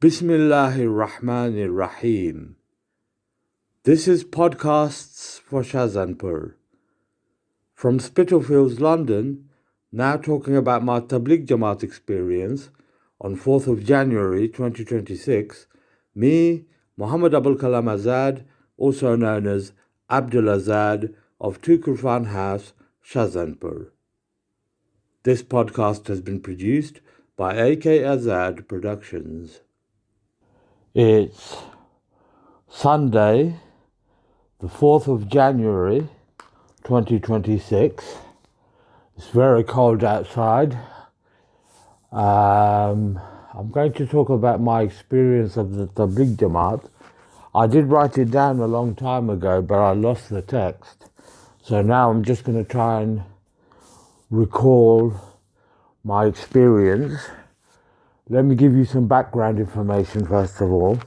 Bismillahir Rahmanir Rahim. This is Podcasts for Shazanpur. From Spitalfields, London, now talking about my Tabligh Jamaat experience on 4th of January 2026, me, Muhammad Abul Kalam Azad, also known as Abdul Azad of Tukurfan House, Shazanpur. This podcast has been produced by AK Azad Productions. It's Sunday, the 4th of January 2026. It's very cold outside. I'm going to talk about my experience of the Tabligh Jamaat. I did write it down a long time ago, but I lost the text. So now I'm just going to try and recall my experience. Let me give you some background information first of all.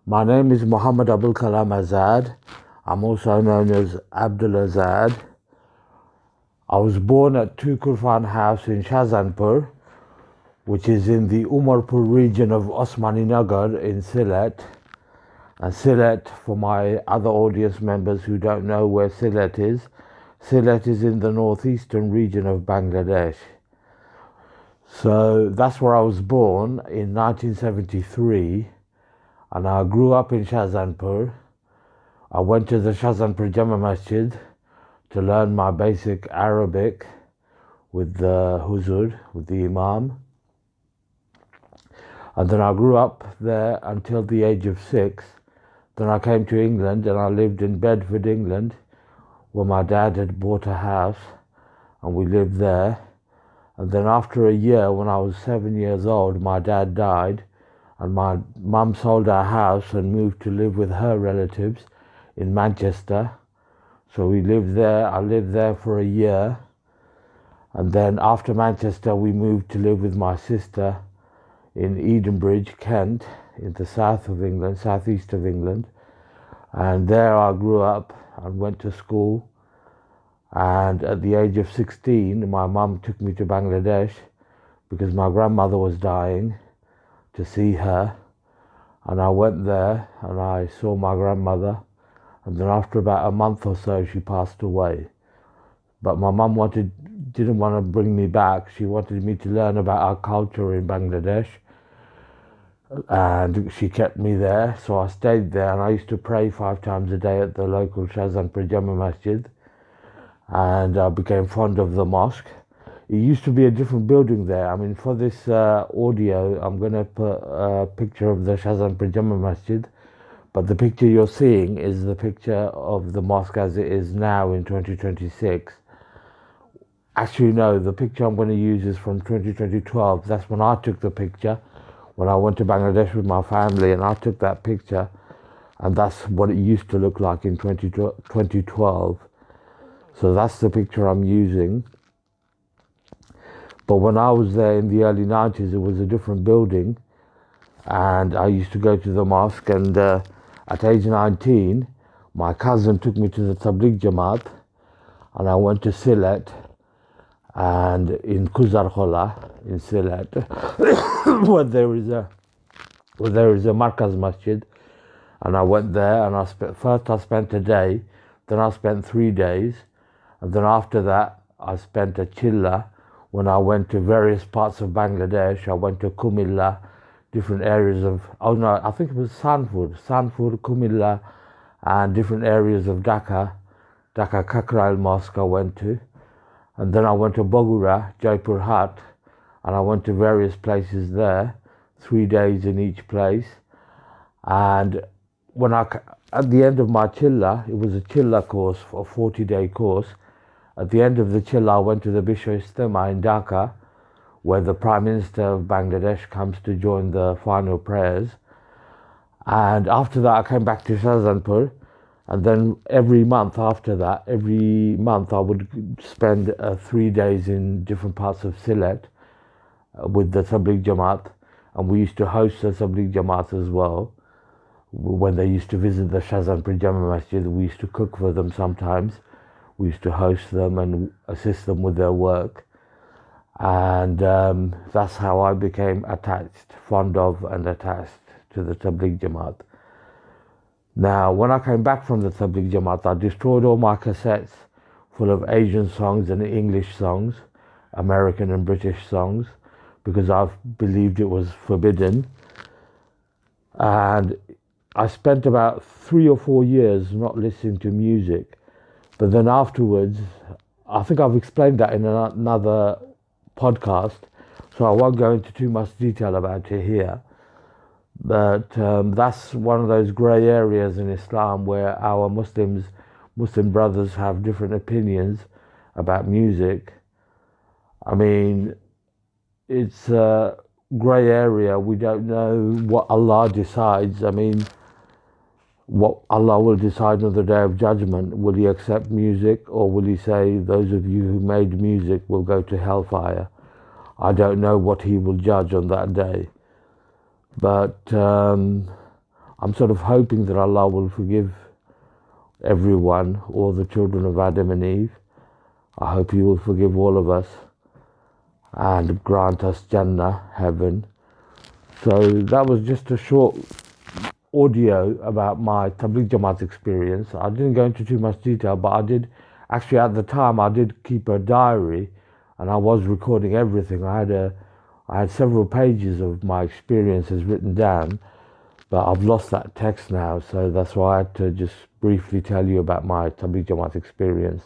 My name is Muhammad Abul Kalam Azad. I'm also known as Abdul Azad. I was born at Tukurfan House in Shazanpur, which is in the Umarpur region of Osmani Nagar in Sylhet. And Sylhet, for my other audience members who don't know where Sylhet is in the northeastern region of Bangladesh. So that's where I was born in 1973, and I grew up in Shazanpur. I went to the Shazanpur Jama Masjid to learn my basic Arabic with the Huzur, with the Imam. And then I grew up there until the age of 6. Then I came to England and I lived in Bedford, England, where my dad had bought a house and we lived there. And then after a year, when I was 7 years old, my dad died and my mum sold our house and moved to live with her relatives in Manchester. So we lived there. I lived there for a year. And then after Manchester, we moved to live with my sister in Edenbridge, Kent, in the south of England, southeast of England. And there I grew up and went to school. And at the age of 16, my mum took me to Bangladesh because my grandmother was dying, to see her. And I went there and I saw my grandmother. And then after about a month or so, she passed away. But my mum didn't want to bring me back. She wanted me to learn about our culture in Bangladesh. And she kept me there. So I stayed there and I used to pray 5 times a day at the local Shazanpur Jama Masjid. And I became fond of the mosque. It used to be a different building there. I mean, for this audio, I'm going to put a picture of the Shazanpur Jama Masjid. But the picture you're seeing is the picture of the mosque as it is now in 2026. Actually, no, the picture I'm going to use is from 2012. That's when I took the picture, when I went to Bangladesh with my family, and I took that picture. And that's what it used to look like in 2012. So that's the picture I'm using. But when I was there in the early 90s, it was a different building. And I used to go to the mosque. And at age 19, my cousin took me to the Tabligh Jamaat. And I went to Sylhet. And in Kuzarkhola, in Sylhet, where there is a Markaz Masjid. And I went there and I spent a day. Then I spent 3 days. And then after that, I spent a chilla when I went to various parts of Bangladesh. I went to Kumilla, different areas of, I think it was Sanfur, Kumilla, and different areas of Dhaka Kakrail Mosque I went to. And then I went to Bogura, Jaipur Hat, and I went to various places there, 3 days in each place. And at the end of my chilla, it was a chilla course, a 40-day course. At the end of the chilla, I went to the Bisho Ijtema in Dhaka, where the Prime Minister of Bangladesh comes to join the final prayers. And after that, I came back to Shazanpur. And then every month after that, I would spend 3 days in different parts of Sylhet with the Tabligh Jamaat. And we used to host the Tabligh Jamaat as well. When they used to visit the Shazanpur Jama Masjid, we used to cook for them sometimes. We used to host them and assist them with their work. And that's how I became fond of and attached to the Tabligh Jamaat. Now, when I came back from the Tabligh Jamaat, I destroyed all my cassettes full of Asian songs and English songs, American and British songs, because I believed it was forbidden. And I spent about 3 or 4 years not listening to music. But then afterwards, I think I've explained that in another podcast, so I won't go into too much detail about it here. But that's one of those grey areas in Islam where our Muslim brothers have different opinions about music. I mean, it's a grey area. We don't know what Allah decides. I mean, what Allah will decide on the Day of Judgment. Will He accept music, or will He say, those of you who made music will go to hellfire? I don't know what He will judge on that day. But I'm sort of hoping that Allah will forgive everyone, all the children of Adam and Eve. I hope He will forgive all of us and grant us Jannah, heaven. So that was just a short audio about my Tabligh Jamaat experience. I didn't go into too much detail, but I did, actually at the time, I did keep a diary and I was recording everything. I had several pages of my experiences written down, but I've lost that text now, so that's why I had to just briefly tell you about my Tabligh Jamaat experience.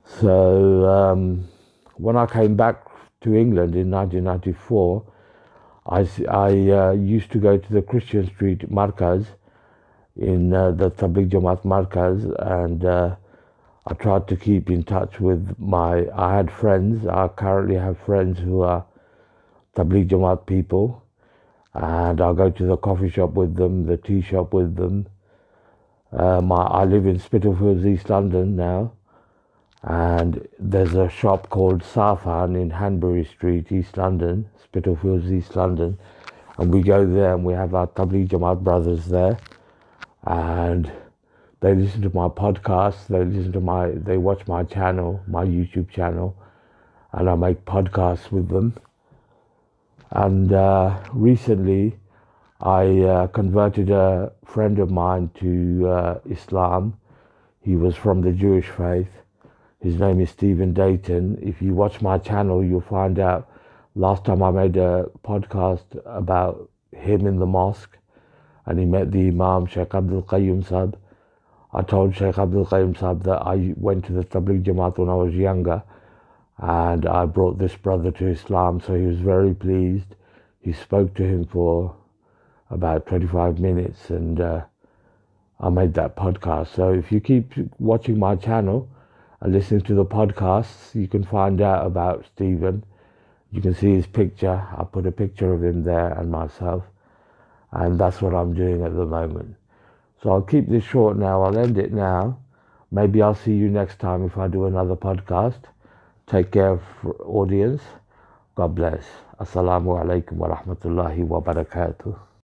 So when I came back to England in 1994, I used to go to the Christian Street Markaz in the Tabligh Jamaat Markaz, and I tried to keep in touch with I had friends. I currently have friends who are Tabligh Jamaat people, and I go to the coffee shop with them, the tea shop with them. I live in Spitalfields, East London now, and there's a shop called Safan in Hanbury Street, East London, Spitalfields, East London, and we go there and we have our Tabligh Jamaat brothers there, and they listen to my podcasts, they watch my channel, my YouTube channel, and I make podcasts with them. And recently I converted a friend of mine to Islam. He was from the Jewish faith. His name is Stephen Dayton. If you watch my channel, you'll find out last time I made a podcast about him in the mosque and he met the Imam, Sheikh Abdul Qayyum Sahib. I told Sheikh Abdul Qayyum Sahib that I went to the Tabligh Jamaat when I was younger and I brought this brother to Islam, so he was very pleased. He spoke to him for about 25 minutes and I made that podcast. So if you keep watching my channel and listening to the podcasts, you can find out about Stephen. You can see his picture. I put a picture of him there and myself, and that's what I'm doing at the moment. So I'll keep this short now. I'll end it now. Maybe I'll see you next time if I do another podcast. Take care, audience. God bless. Assalamu alaikum wa rahmatullahi wa barakatuh.